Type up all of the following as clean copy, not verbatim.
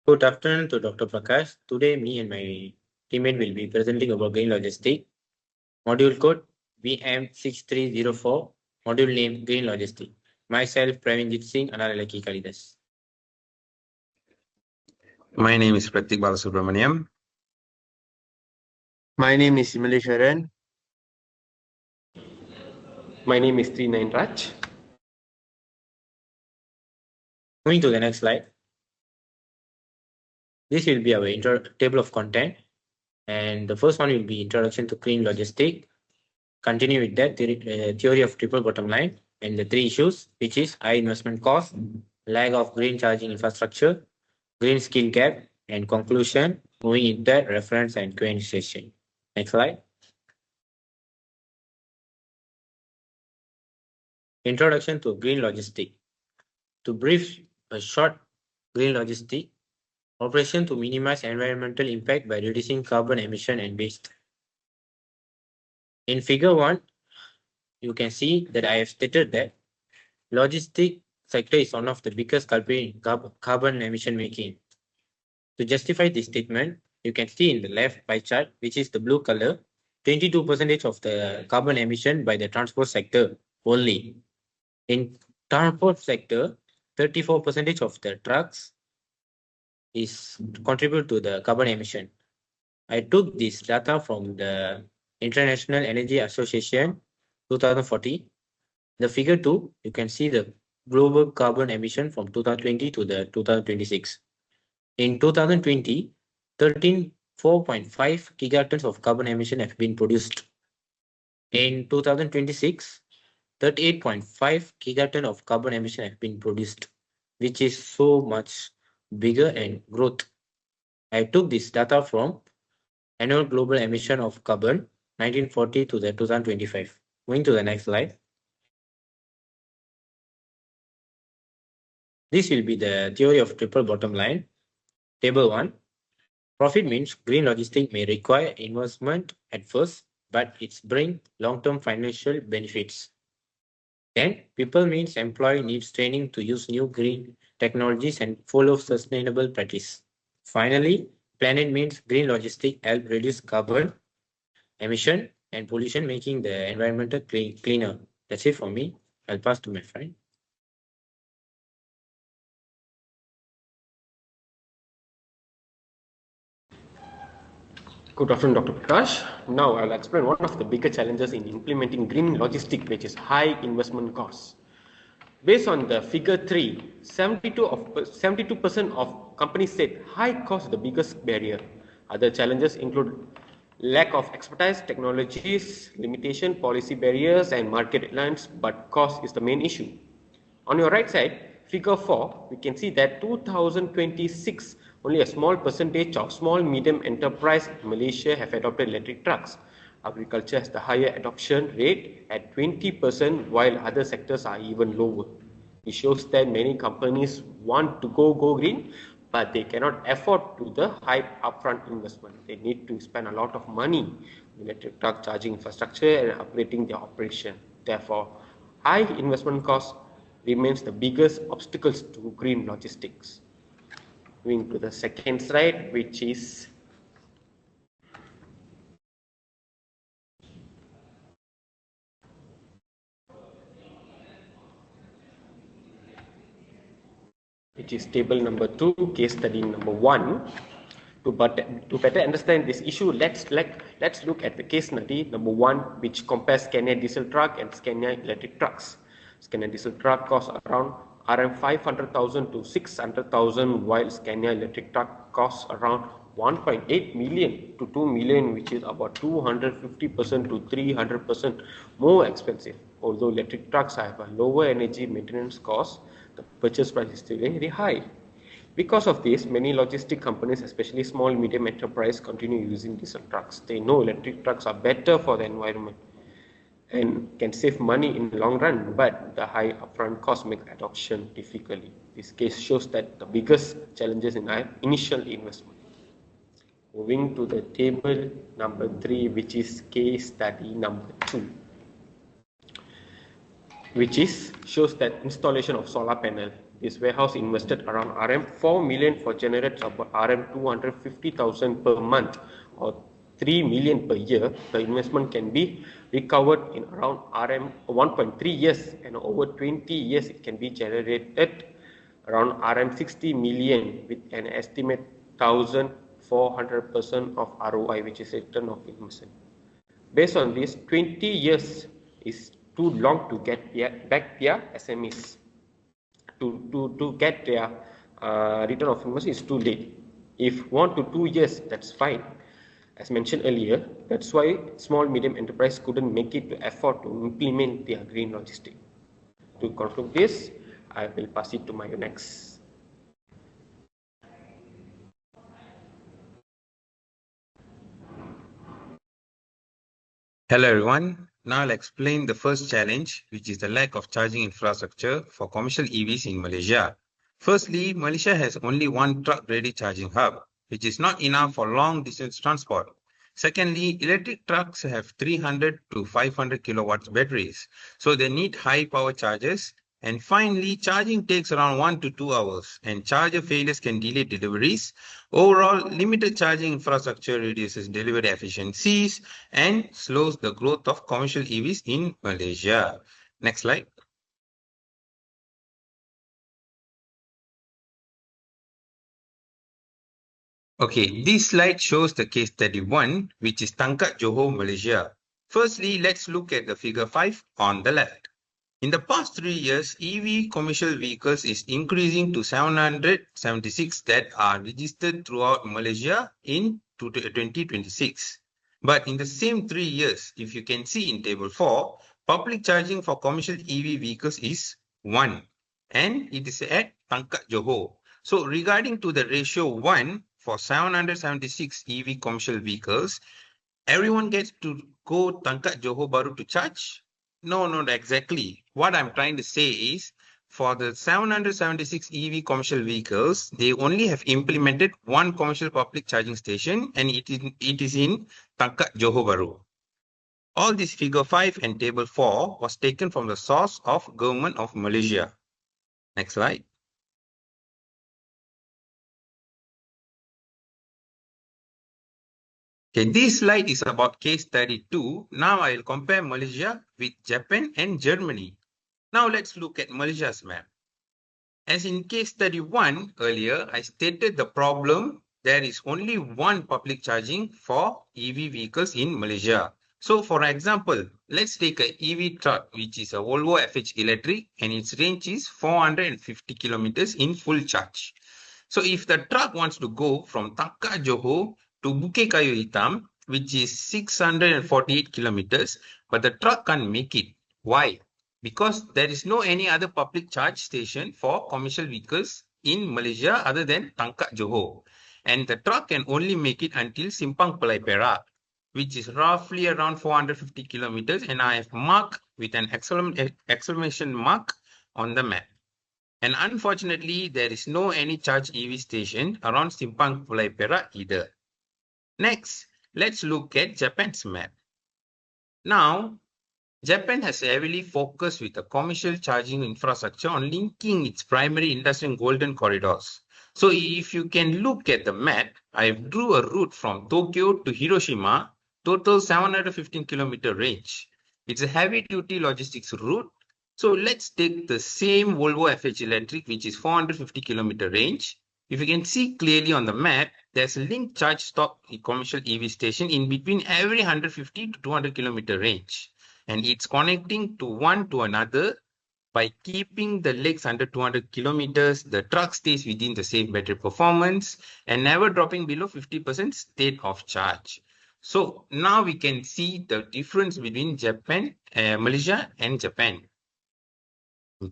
Good afternoon to Dr. Prakash. Today, me and my teammate will be presenting about green logistics. Module code VM6304. Module name Green Logistics. Myself, Pravinjit Singh, Analalaki Kalitas. My name is Prathik Bala Subramaniam. My name is Himeleshwaran. My name is Trinayan. Moving to the next slide. This will be our table of content. And the first one will be Introduction to Green Logistics. Continue with that theory of triple bottom line and the three issues, which is high investment cost, lack of green charging infrastructure, green skill gap, and conclusion, moving into reference and Q&A session. Next slide. Introduction to green logistics. To brief a short green logistics operation to minimize environmental impact by reducing carbon emission and waste. In figure 1, you can see that I have stated that logistics sector is one of the biggest culprit in carbon emission making. To justify this statement, you can see in the left pie chart, which is the blue color, 22% of the carbon emission by the transport sector only. In transport sector, 34% of the trucks is contribute to the carbon emission. I took this data from the International Energy Association 2040. The figure 2, you can see the global carbon emission from 2020 to the 2026. In 2020, 4.5 gigatons of carbon emission have been produced. In 2026, 38.5 gigaton of carbon emission have been produced, which is so much bigger and growth. I took this data from annual global emission of carbon 1940 to the 2025. Going to the next slide. This will be the theory of triple bottom line. Table 1. Profit means green logistics may require investment at first, but it's bring long-term financial benefits. Then, people means employee needs training to use new green technologies and follow sustainable practice. Finally, planet means green logistics help reduce carbon emission and pollution, making the environment cleaner. That's it for me. I'll pass to my friend. Good afternoon, Dr. Prakash. Now I'll explain one of the bigger challenges in implementing green logistics, which is high investment costs. Based on the figure 3, 72% of companies said high cost is the biggest barrier. Other challenges include lack of expertise, technologies, limitation, policy barriers, and market deadlines, but cost is the main issue. On your right side, figure 4, we can see that 2026, only a small percentage of small medium enterprise in Malaysia have adopted electric trucks. Agriculture has the higher adoption rate at 20%, while other sectors are even lower. It shows that many companies want to go green, but they cannot afford to the high upfront investment. They need to spend a lot of money in electric truck charging infrastructure and upgrading their operation. Therefore, high investment costs remains the biggest obstacles to green logistics. Moving to the second slide, which is table number 2, case study number 1. To better understand this issue, let's look at the case study number 1, which compares Scania diesel truck and Scania electric trucks. Scania diesel truck costs around RM 500,000 to 600,000, while Scania electric truck costs around 1.8 million to 2 million, which is about 250% to 300% more expensive. Although electric trucks have a lower energy maintenance cost, the purchase price is still very high. Because of this, many logistic companies, especially small medium enterprise, continue using diesel trucks. They know electric trucks are better for the environment and can save money in the long run, but the high upfront cost makes adoption difficult. This case shows that the biggest challenges in initial investment. Moving to the table number 3, which is case study number 2, which shows that installation of solar panel. This warehouse invested around RM 4 million for generates about RM 250,000 per month or 3 million per year. The investment can be recovered in around RM 1.3 years, and over 20 years it can be generated around RM 60 million with an estimate 1,400% of ROI, which is return of investment. Based on this, 20 years is too long to get back their SMEs. To get their return of investment is too late. If 1 to 2 years, that's fine. As mentioned earlier, that's why small medium enterprise couldn't make it to afford to implement their green logistic. To conclude this, I will pass it to my next. Hello everyone. Now I'll explain the first challenge, which is the lack of charging infrastructure for commercial EVs in Malaysia. Firstly, Malaysia has only one truck-ready charging hub, which is not enough for long-distance transport. Secondly, electric trucks have 300 to 500 kilowatts batteries, so they need high-power chargers. And finally, charging takes around 1 to 2 hours, and charger failures can delay deliveries. Overall, limited charging infrastructure reduces delivery efficiencies and slows the growth of commercial EVs in Malaysia. Next slide. Okay, this slide shows the case study 1, which is Tangkat Johor, Malaysia. Firstly, let's look at the figure 5 on the left. In the past 3 years, EV commercial vehicles is increasing to 776 that are registered throughout Malaysia in 2026. But in the same 3 years, if you can see in table 4, public charging for commercial EV vehicles is 1, and it is at Tangkat Johor. So regarding to the ratio 1 for 776 EV commercial vehicles, everyone gets to go Tangkat Johor Baru to charge? No, not exactly. What I'm trying to say is, for the 776 EV commercial vehicles, they only have implemented one commercial public charging station, and it is in Tangkat Johor Baru. All this figure 5 and table 4 was taken from the source of Government of Malaysia. Next slide. Okay, this slide is about case study 2. Now I will compare Malaysia with Japan and Germany. Now let's look at Malaysia's map. As in case study 1 earlier, I stated the problem. There is only one public charging for EV vehicles in Malaysia. So for example, let's take an EV truck, which is a Volvo FH electric, and its range is 450 kilometers in full charge. So if the truck wants to go from Tangkat Johor to Bukit Kayu Hitam, which is 648 kilometers, but the truck can't make it. Why? Because there is no any other public charge station for commercial vehicles in Malaysia other than Tangkat Johor. And the truck can only make it until Simpang Pelai Perak, which is roughly around 450 kilometers, and I have marked with an exclamation mark on the map. And unfortunately, there is no any charge EV station around Simpang Pelai Perak either. Next, let's look at Japan's map. Now, Japan has heavily focused with the commercial charging infrastructure on linking its primary industrial golden corridors. So if you can look at the map, I drew a route from Tokyo to Hiroshima, total 715 kilometer range. It's a heavy duty logistics route. So let's take the same Volvo FH electric, which is 450 kilometer range. If you can see clearly on the map, there's a linked charge stop commercial EV station in between every 150 to 200 kilometer range. And it's connecting to one to another. By keeping the legs under 200 kilometers, the truck stays within the same battery performance and never dropping below 50% state of charge. So now we can see the difference between Malaysia and Japan.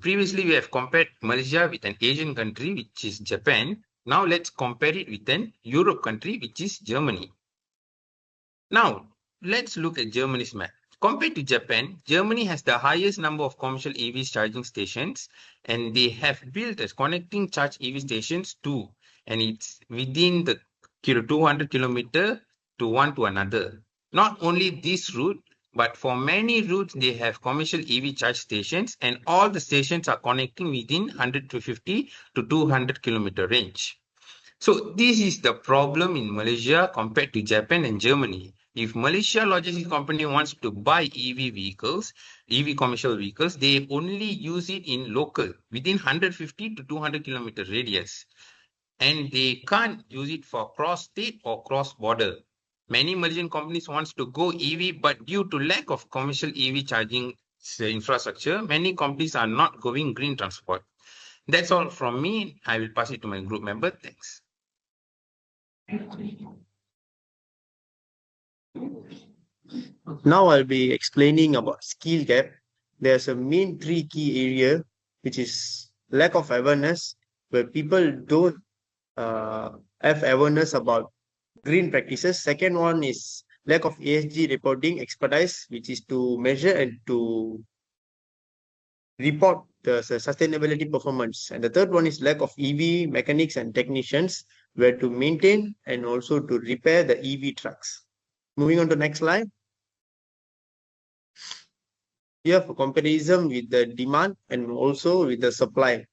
Previously, we have compared Malaysia with an Asian country, which is Japan. Now let's compare it with an Europe country, which is Germany. Now, let's look at Germany's map. Compared to Japan, Germany has the highest number of commercial EV charging stations, and they have built as connecting charge EV stations too, and it's within the 200 kilometer to one to another. Not only this route, But for many routes, they have commercial EV charge stations, and all the stations are connecting within 150 to 200 kilometer range. So this is the problem in Malaysia compared to Japan and Germany. If Malaysia logistics company wants to buy EV vehicles, EV commercial vehicles, they only use it in local within 150 to 200 kilometer radius, and they can't use it for cross-state or cross-border. Many Malaysian companies wants to go EV, but due to lack of commercial EV charging infrastructure, many companies are not going green transport. That's all from me. I will pass it to my group member. Thanks. Now I'll be explaining about skill gap. There's a main three key area, which is lack of awareness, where people don't have awareness about green practices. Second one is lack of ESG reporting expertise, which is to measure and to report the sustainability performance. And the third one is lack of EV mechanics and technicians, where to maintain and also to repair the EV trucks. Moving on to next slide. Here for comparison with the demand and also with the supply.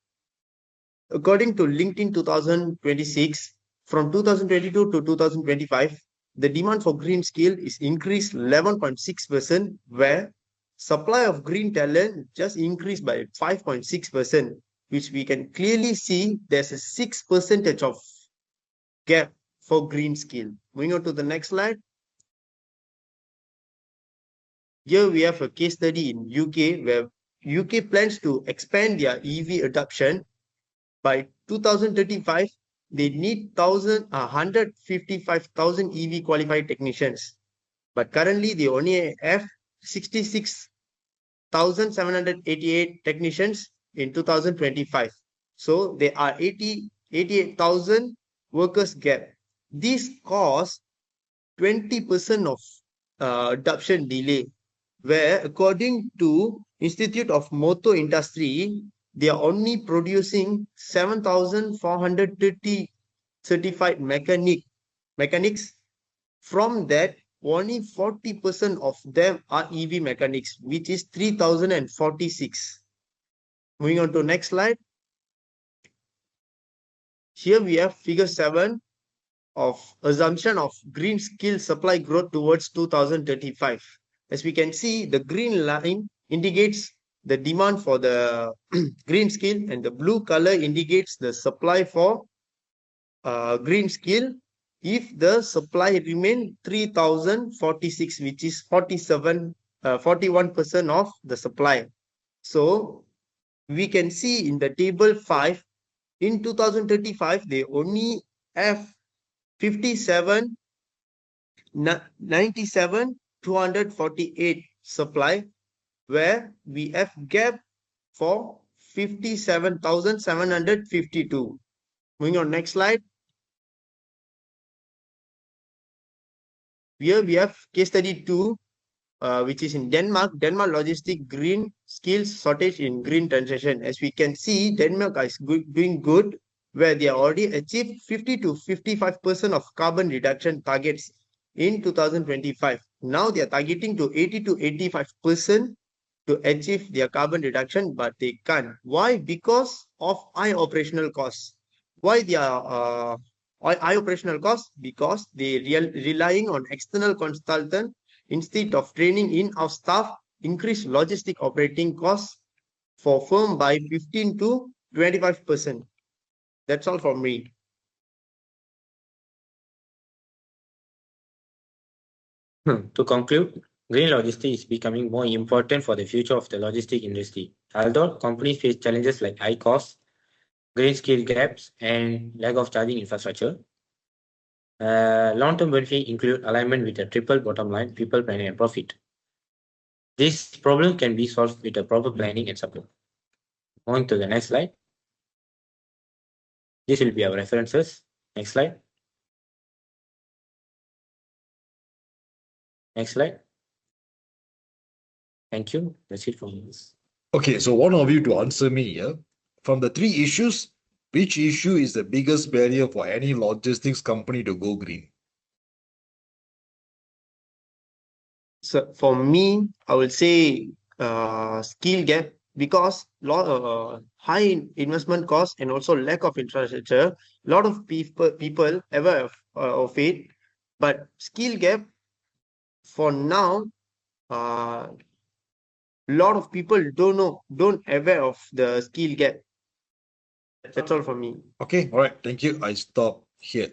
According to LinkedIn 2026, from 2022 to 2025, the demand for green skill is increased 11.6%, where supply of green talent just increased by 5.6%, which we can clearly see there's a 6% of gap for green skill. Moving on to the next slide. Here we have a case study in UK, where UK plans to expand their EV adoption. By 2035, they need 155,000 EV qualified technicians. But currently, they only have 66,788 technicians in 2025. So there are 88,000 workers gap. This caused 20% of adoption delay, where according to Institute of Motor Industry, they are only producing 7,430 certified mechanics. From that, only 40% of them are EV mechanics, which is 3,046. Moving on to next slide. Here we have figure 7 of assumption of green skill supply growth towards 2035. As we can see, the green line indicates the demand for the green skill, and the blue color indicates the supply for green skill. If the supply remain 3,046, which is 41% of the supply. So we can see in the table 5, in 2035, they only have 57, 97, 248 supply, where we have gap for 57,752. Moving on, next slide. Here we have case study 2, which is in Denmark. Denmark logistic green skills shortage in green transition. As we can see, Denmark is doing good, where they already achieved 50 to 55% of carbon reduction targets in 2025. Now they are targeting to 80 to 85% to achieve their carbon reduction, but they can't. Why? Because of high operational costs. Why they are high operational costs? Because they relying on external consultant instead of training in-house staff, increase logistic operating costs for firm by 15 to 25%. That's all from me. To conclude, green logistics is becoming more important for the future of the logistic industry. Although companies face challenges like high costs, green skill gaps, and lack of charging infrastructure, long-term benefits include alignment with a triple bottom line, people, planet, and profit. This problem can be solved with a proper planning and support. Going to the next slide. This will be our references. Next slide. Next slide. Thank you. That's it from us. Okay, so one of you to answer me here. From the 3 issues, which issue is the biggest barrier for any logistics company to go green? So for me, I will say skill gap because high investment cost and also lack of infrastructure. A lot of people aware of it, but skill gap for now, a lot of people don't aware of the skill gap. That's all for me. Okay, all right. Thank you. I stop here.